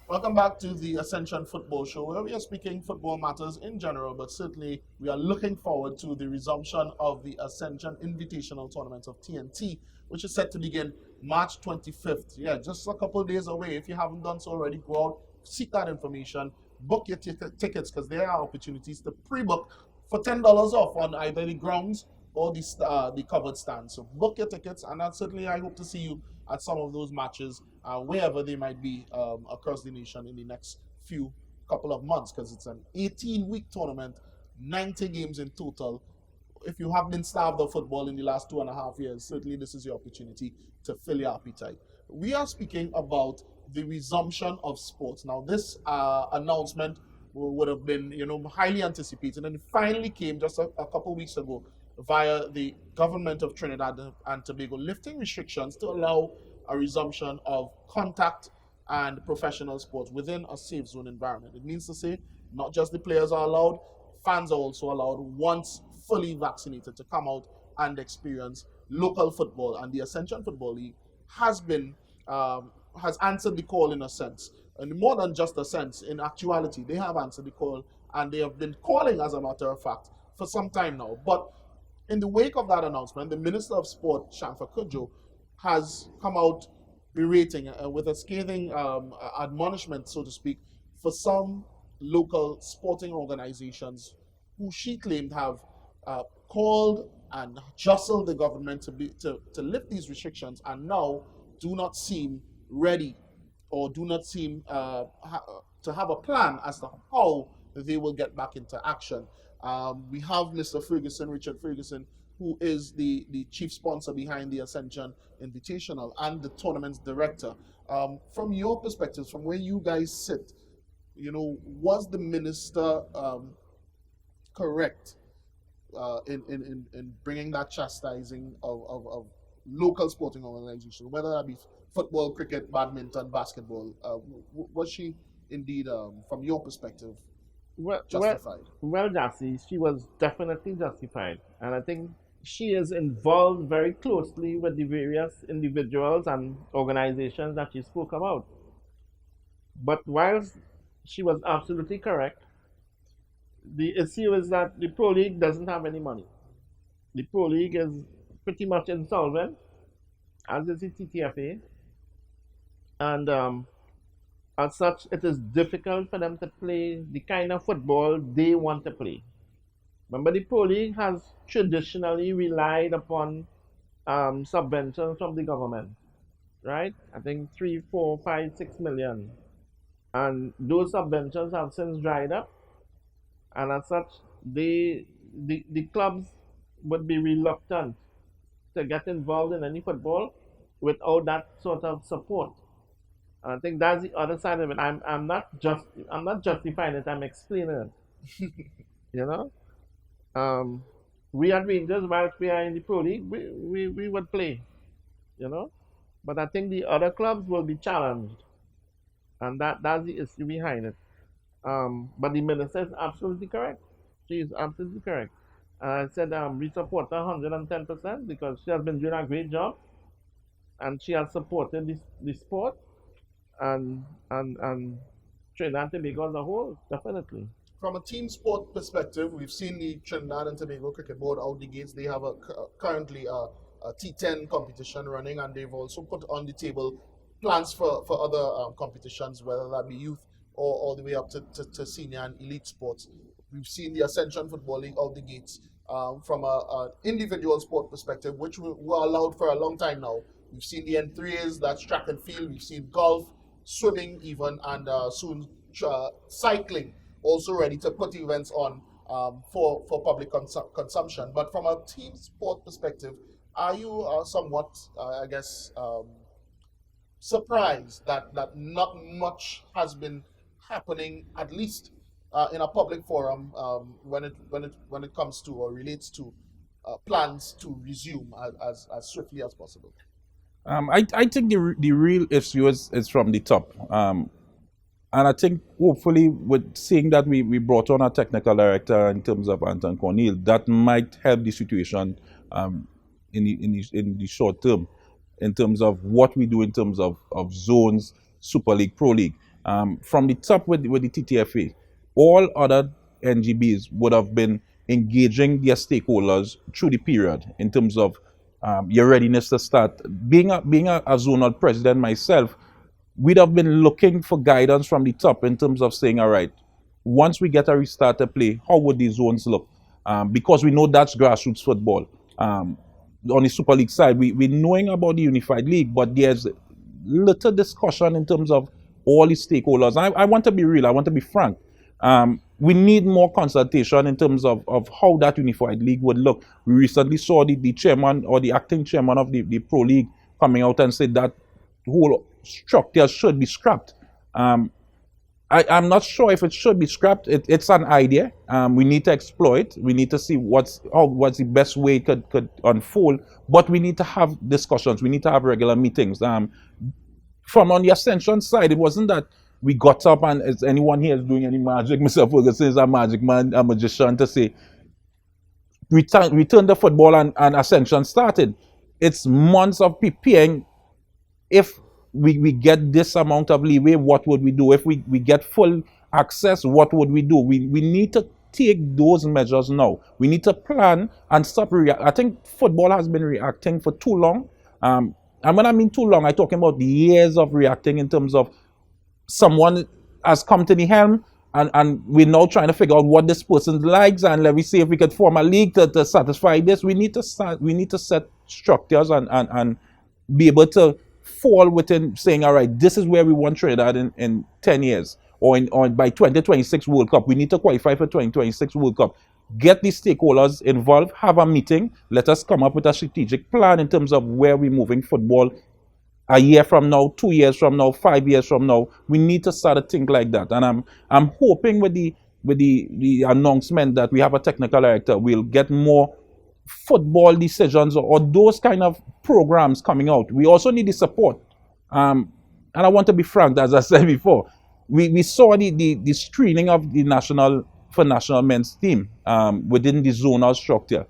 Welcome back to the Ascension Football Show, where we are speaking football matters in general, but certainly we are looking forward to the resumption of the Ascension Invitational Tournament of TNT, which is set to begin March 25th. Yeah, just a couple of days away. If you haven't done so already, go out, seek that information, book your tickets, because there are opportunities to pre-book for $10 off on either the grounds or the covered stand. So book your tickets, and certainly I hope to see you at some of those matches, wherever they might be across the nation in the next couple of months, because it's an 18-week tournament, 90 games in total. If you have been starved of football in the last 2.5 years, certainly this is your opportunity to fill your appetite. We are speaking about the resumption of sports. Now, this announcement would have been, highly anticipated, and it finally came just a couple weeks ago via the government of Trinidad and Tobago lifting restrictions to allow a resumption of contact and professional sports within a safe zone environment. It means to say not just the players are allowed, fans are also allowed, once fully vaccinated, to come out and experience local football. And the Ascension Football League has answered the call in a sense. And more than just a sense, in actuality, they have answered the call, and they have been calling, as a matter of fact, for some time now. But in the wake of that announcement, the Minister of Sport, Shamfa Kudjo, has come out berating with a scathing admonishment, so to speak, for some local sporting organizations who she claimed have called and jostled the government to lift these restrictions, and now do not seem ready, or do not seem to have a plan as to how they will get back into action. We have Mr. Ferguson, Richard Ferguson, who is the chief sponsor behind the Ascension Invitational and the tournament's director. From your perspective, from where you guys sit, was the minister correct in bringing that chastising of local sporting organizations, whether that be football, cricket, badminton, basketball? Was she indeed, from your perspective, justified? Well, Jassy, she was definitely justified. And I think she is involved very closely with the various individuals and organizations that she spoke about. But whilst she was absolutely correct, the issue is that the Pro League doesn't have any money. The Pro League is pretty much insolvent, as is the TTFA. And as such, it is difficult for them to play the kind of football they want to play. Remember, the Pro League has traditionally relied upon subventions from the government, right? I think 3, 4, 5, 6 million. And those subventions have since dried up. And as such, the clubs would be reluctant to get involved in any football without that sort of support. And I think that's the other side of it. I'm not justifying it. I'm explaining it. We at Rangers, whilst we are in the Pro League, we would play. But I think the other clubs will be challenged, and that's the issue behind it. But the minister is absolutely correct. She is absolutely correct. I said we support her 110% because she has been doing a great job, and she has supported the sport and Trinidad and Tobago as a whole, definitely. from a team sport perspective, we've seen the Trinidad and Tobago Cricket Board out the gates. They have currently a T10 competition running, and they've also put on the table plans for other competitions, whether that be youth or all the way up to senior and elite sports. We've seen the Ascension Football League out the gates from an individual sport perspective, which were allowed for a long time now. We've seen the N3As, that's track and field. We've seen golf, swimming even, and soon cycling, also ready to put events on for public consumption. But from a team sport perspective, are you somewhat, surprised that not much has been happening, at least in a public forum, when it comes to or relates to plans to resume as swiftly as possible? I think the real issue is from the top. And I think hopefully with seeing that we brought on a technical director in terms of Anton Cornel, that might help the situation in the short term, in terms of what we do in terms of zones, Super League, Pro League. From the top with the TTFA, all other NGBs would have been engaging their stakeholders through the period in terms of your readiness to start. Being a zonal president myself, we'd have been looking for guidance from the top in terms of saying, all right, once we get a restart to play, how would these zones look? Because we know that's grassroots football. On the Super League side, we're knowing about the Unified League, but there's little discussion in terms of all the stakeholders. I want to be real, I want to be frank. We need more consultation in terms of how that Unified League would look. We recently saw the chairman or the acting chairman of the Pro League coming out and said that whole structure should be scrapped. I'm not sure if it should be scrapped. It's an idea. We need to explore it. We need to see what's the best way it could unfold. But we need to have discussions. We need to have regular meetings. From on the Ascension side, it wasn't that we got up and is anyone here is doing any magic. Mr. Ferguson is a magic man, a magician, to say return the football and Ascension started. It's months of preparing. If we get this amount of leeway, what would we do? If we get full access, what would we do? We need to take those measures now. We need to plan and stop reacting. I think football has been reacting for too long. And when I mean too long, I'm talking about the years of reacting in terms of someone has come to the helm and we're now trying to figure out what this person likes, and let me see if we could form a league to satisfy this. We need to set structures and be able to fall within saying, all right, this is where we want Trinidad in 10 years or by 2026 World Cup. We need to qualify for 2026 World Cup. Get the stakeholders involved, have a meeting, let us come up with a strategic plan in terms of where we're moving football a year from now, 2 years from now, 5 years from now. We need to start to think like that. And I'm hoping with the announcement that we have a technical director, we'll get more football decisions or those kind of programs coming out. We also need the support. And I want to be frank, as I said before, we saw the screening of the national men's team within the zonal structure.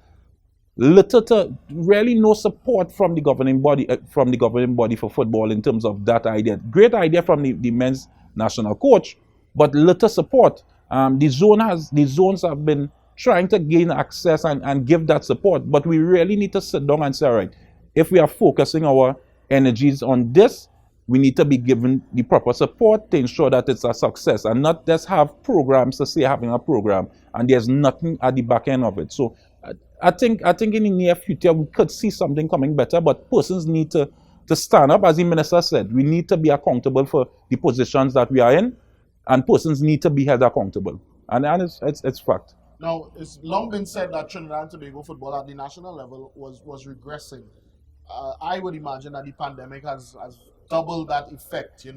Little to really no support from the governing body for football in terms of that idea. Great idea from the men's national coach, but little support. The zones have been trying to gain access and give that support, but we really need to sit down and say, all right, if we are focusing our energies on this, we need to be given the proper support to ensure that it's a success, and not just have programs to say having a program and there's nothing at the back end of it. So I think in the near future we could see something coming better, but persons need to stand up. As the minister said, we need to be accountable for the positions that we are in, and persons need to be held accountable. And it's fact. Now, it's long been said that Trinidad and Tobago football at the national level was regressing. I would imagine that the pandemic has doubled that effect.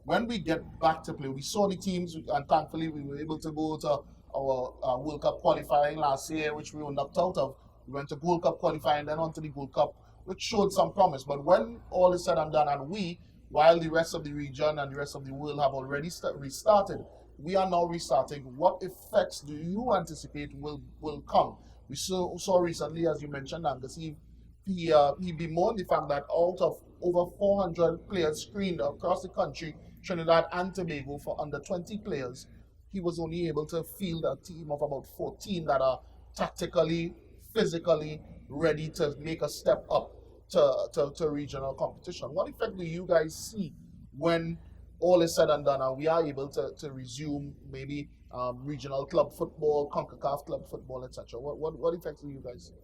When we get back to play, we saw the teams, and thankfully we were able to go to our World Cup qualifying last year, which we were knocked out of. We went to Gold Cup qualifying, then on to the Gold Cup, which showed some promise. But when all is said and done, and while the rest of the region and the rest of the world have already restarted, we are now restarting. What effects do you anticipate will come? We saw recently, as you mentioned, Angus, he bemoaned the fact that out of over 400 players screened across the country, Trinidad and Tobago, for under 20 players, he was only able to field a team of about 14 that are tactically, physically ready to make a step up to regional competition. What effect do you guys see when all is said and done and we are able to resume maybe regional club football, CONCACAF club football, etc.? What effects do you guys see?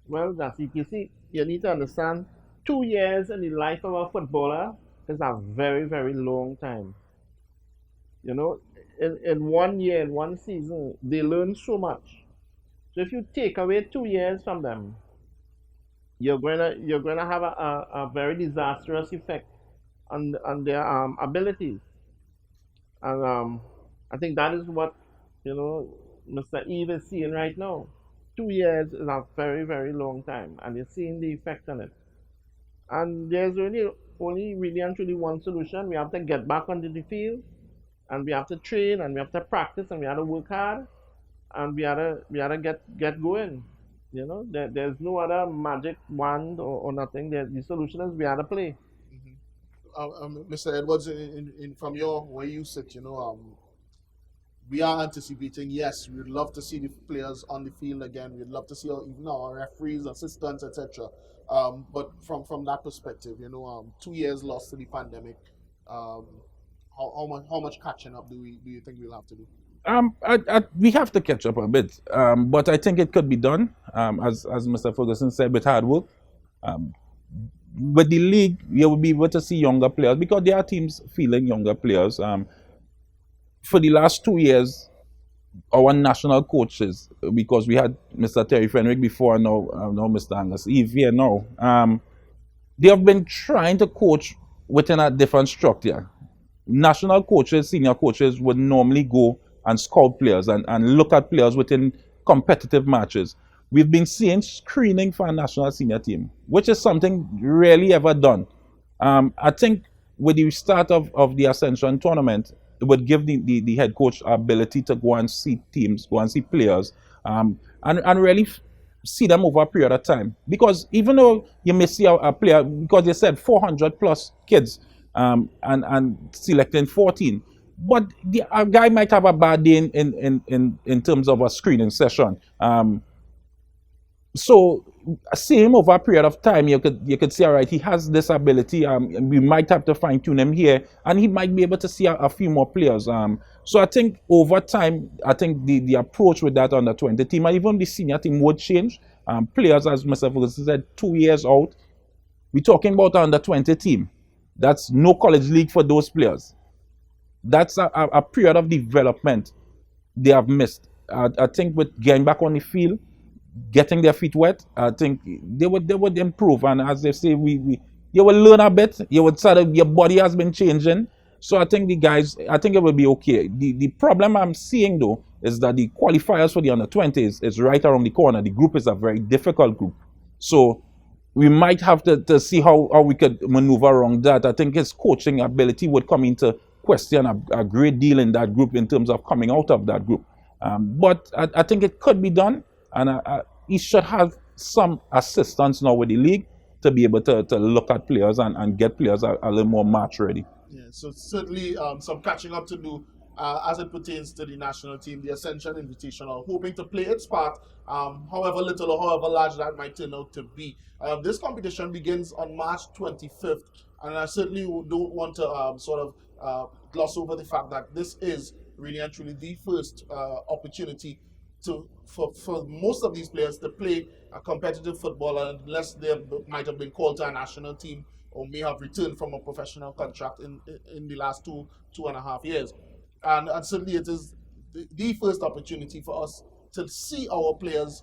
Well, Jasik, you see, you need to understand 2 years in the life of a footballer is a very, very long time. You know, in 1 year, in one season, they learn so much. So if you take away 2 years from them, you're gonna have a very disastrous effect on their abilities. And I think that is what, you know, Mr. Eve is seeing right now. 2 years is a very, very long time, and you're seeing the effect on it. And there's really only really and truly one solution. We have to get back onto the field, and we have to train, and we have to practice, and we have to work hard, and we have to get going. You know, there's no other magic wand or nothing. The solution is we have to play. Mr. Edwards, from where you sit, you know, we are anticipating, yes, we'd love to see the players on the field again. We'd love to see even our referees, assistants, etc. But from that perspective, you know, 2 years lost to the pandemic, how much catching up do you think we'll have to do? We have to catch up a bit, but I think it could be done, as Mr. Ferguson said, with hard work. With the league, you will be able to see younger players because there are teams fielding younger players. For the last 2 years, our national coaches, because we had Mr. Terry Fenwick before, now Mr. Angus Eve here now, they have been trying to coach within a different structure. National coaches, senior coaches would normally go and scout players and look at players within competitive matches. We've been seeing screening for a national senior team, which is something rarely ever done. I think with the start of the Ascension tournament, it would give the head coach ability to go and see teams, go and see players, and really see them over a period of time. Because even though you may see a player, because they said 400 plus kids and selecting 14, but a guy might have a bad day in terms of a screening session. So see him over a period of time, you could see, all right, he has this ability. We might have to fine tune him here, and he might be able to see a few more players. So I think over time, I think the approach with that under 20 team, and even the senior team, would change. Players, as Mr. Ferguson said, 2 years out. We're talking about under 20 team. That's no college league for those players. That's a period of development they have missed. I think with getting back on the field, getting their feet wet, I think they would improve. And as they say, you will learn a bit. You would sort of, your body has been changing. So I think I think it will be okay. The problem I'm seeing though is that the qualifiers for the under 20s is right around the corner. The group is a very difficult group. So we might have to see how we could maneuver around that. I think his coaching ability would come into question a great deal in that group in terms of coming out of that group. But I think it could be done. And he should have some assistance now with the league to be able to look at players and get players a little more match ready. Yeah, so certainly some catching up to do as it pertains to the national team, the Ascension Invitational, hoping to play its part, however little or however large that might turn out to be. This competition begins on March 25th, and I certainly don't want to gloss over the fact that this is really and truly the first opportunity for most of these players to play a competitive football, unless they might have been called to a national team or may have returned from a professional contract in the last two and a half years. And certainly it is the first opportunity for us to see our players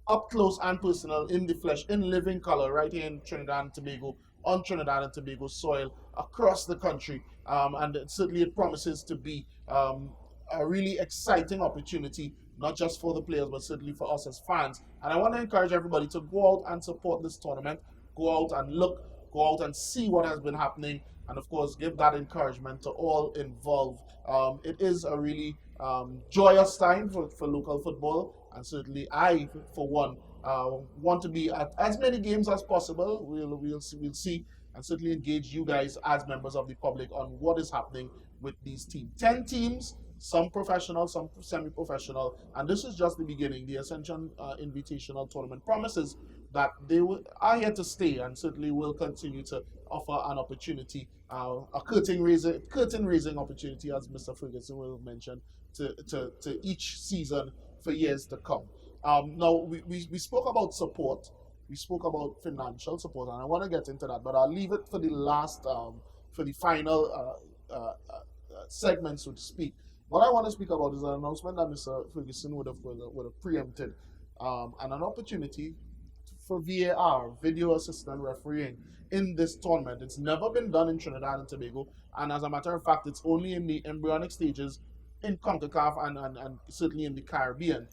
up close and personal, in the flesh, in living color, right here in Trinidad and Tobago, on Trinidad and Tobago soil, across the country. And certainly it promises to be a really exciting opportunity, not just for the players, but certainly for us as fans. And I want to encourage everybody to go out and support this tournament, go out and look, go out and see what has been happening, and of course give that encouragement to all involved. It is a really joyous time for local football, and certainly I, for one, want to be at as many games as possible. We'll see, and certainly engage you guys as members of the public on what is happening with these teams. 10 teams, some professional, some semi-professional, and this is just the beginning. The Ascension Invitational Tournament promises that are here to stay and certainly will continue to offer an opportunity, a curtain raising opportunity, as Mr. Ferguson will mention, to each season for years to come. Now, we spoke about support. We spoke about financial support, and I want to get into that, but I'll leave it for the last, for the final segment, so to speak. What I want to speak about is an announcement that Mr. Ferguson would have preempted, and an opportunity for VAR, video assistant refereeing, in this tournament. It's never been done in Trinidad and Tobago, and as a matter of fact, it's only in the embryonic stages in CONCACAF and certainly in the Caribbean.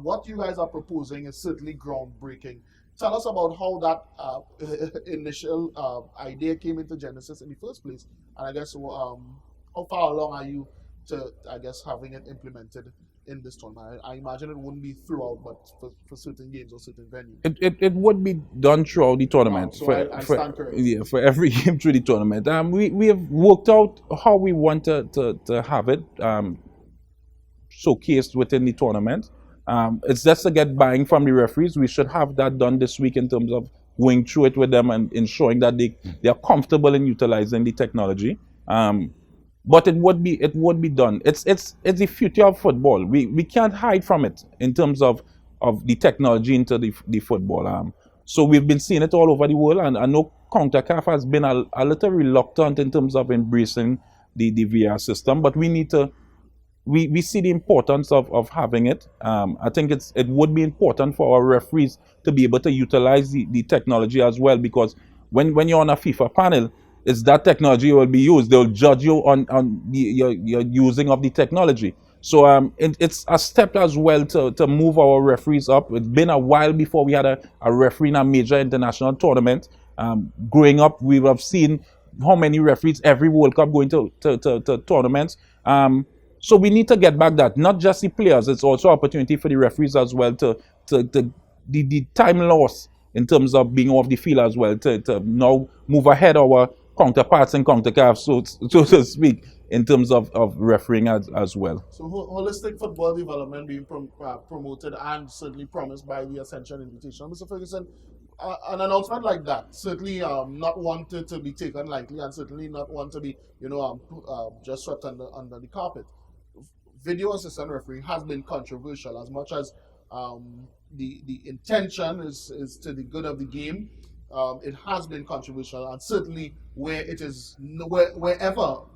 What you guys are proposing is certainly groundbreaking. Tell us about how that initial idea came into Genesis in the first place, and I guess how far along are you to, I guess, having it implemented in this tournament? I imagine it wouldn't be throughout, but for certain games or certain venues. It would be done throughout the tournament. So I stand corrected. Yeah, for every game through the tournament. We have worked out how we want to have it showcased within the tournament. It's just to get buying from the referees. We should have that done this week in terms of going through it with them and ensuring that they are comfortable in utilizing the technology. But it would be done. It's the future of football. We can't hide from it in terms of the technology into the football. So we've been seeing it all over the world, and I know CONCACAF has been a little reluctant in terms of embracing the VR system, but we need to. We see the importance of having it. I think it would be important for our referees to be able to utilize the technology as well, because when you're on a FIFA panel, it's that technology will be used. They'll judge you on your using of the technology. So it's a step as well to move our referees up. It's been a while before we had a referee in a major international tournament. Growing up, we have seen how many referees every World Cup going to tournaments. So we need to get back that, not just the players, it's also opportunity for the referees as well to the time loss in terms of being off the field as well, to now move ahead our counterparts in CONCACAF, so to speak, in terms of refereeing as well. So holistic football development being promoted and certainly promised by the Ascension Invitation. Mr. Ferguson, an announcement like that, certainly not wanted to be taken lightly, and certainly not one to be, just swept under the carpet. Video assistant referee has been controversial, as much as the intention is to the good of the game. It has been controversial, and certainly wherever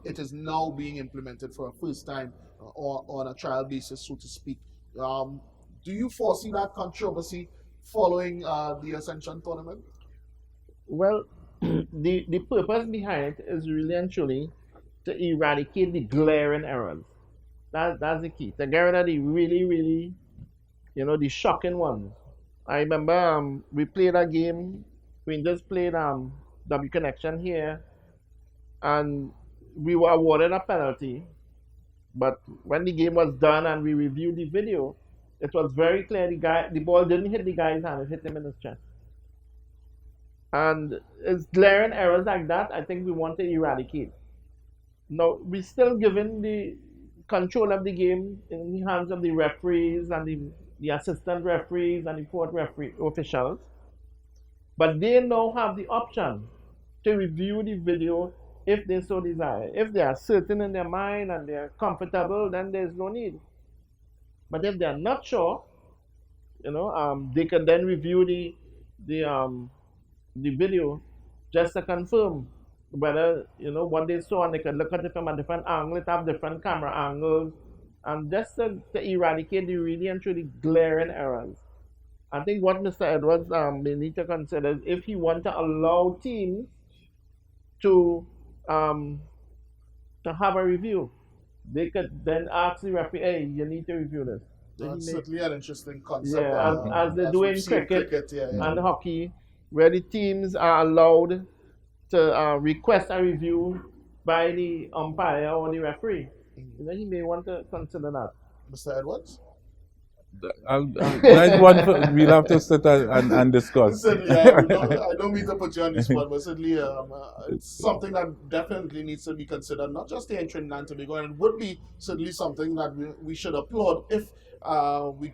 it is now being implemented for a first time or on a trial basis, so to speak. Do you foresee that controversy following the Ascension tournament? Well, the purpose behind it is really and truly to eradicate the glaring errors. That's the key. To get rid of the really, the shocking ones. I remember we played a game. We just played W Connection here, and we were awarded a penalty. But when the game was done and we reviewed the video, it was very clear the ball didn't hit the guy's hand; it hit him in his chest. And it's glaring errors like that, I think we want to eradicate. Now, we're still given the control of the game in the hands of the referees and the assistant referees and the fourth referee officials. But they now have the option to review the video if they so desire. If they are certain in their mind and they are comfortable, then there's no need. But if they are not sure, they can then review the video just to confirm whether what they saw, and they can look at it from a different angle. It have different camera angles, and just to eradicate the really and truly glaring errors. I think what Mr. Edwards may need to consider is if he want to allow teams to have a review, they could then ask the referee, "Hey, you need to review this." That's certainly an interesting concept. Yeah, as they do in cricket yeah. and hockey, where the teams are allowed to request a review by the umpire or the referee. He may want to consider that. Mr. Edwards? That one we'll have to sit and discuss. Certainly, I don't mean to put you on the spot, but certainly it's something that definitely needs to be considered, not just here in Trinidad and Tobago, and it would be certainly something that we should applaud if we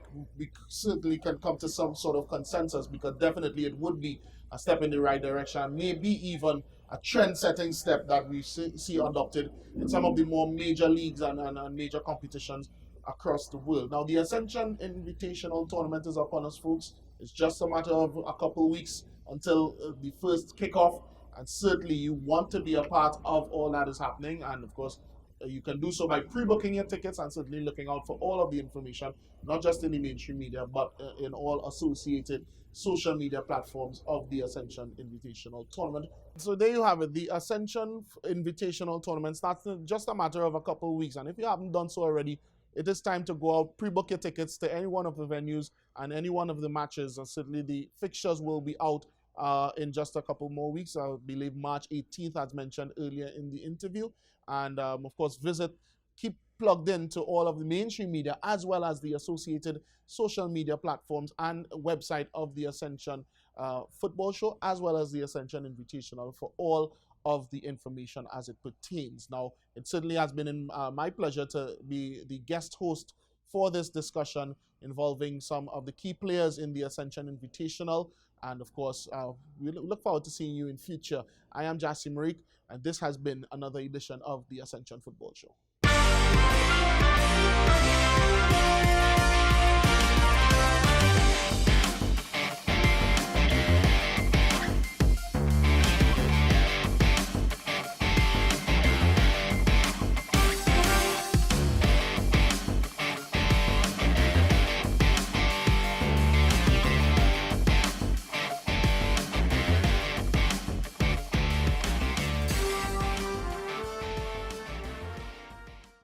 certainly can come to some sort of consensus, because definitely it would be a step in the right direction, maybe even a trend-setting step that we see adopted in some of the more major leagues and major competitions across the world. Now, the Ascension Invitational Tournament is upon us, folks. It's just a matter of a couple weeks until the first kickoff, and certainly you want to be a part of all that is happening. And of course, you can do so by pre-booking your tickets and certainly looking out for all of the information, not just in the mainstream media, but in all associated social media platforms of the Ascension Invitational Tournament. So there you have it. The Ascension Invitational Tournament starts in just a matter of a couple of weeks. And if you haven't done so already, it is time to go out, pre-book your tickets to any one of the venues and any one of the matches. And certainly the fixtures will be out in just a couple more weeks. I believe March 18th, as mentioned earlier in the interview. And of course, keep plugged into all of the mainstream media as well as the associated social media platforms and website of the Ascension Football Show, as well as the Ascension Invitational, for all of the information as it pertains. Now, it certainly has been my pleasure to be the guest host for this discussion involving some of the key players in the Ascension Invitational. And of course, we look forward to seeing you in future. I am Jassim Marik, and this has been another edition of the Ascension Football Show.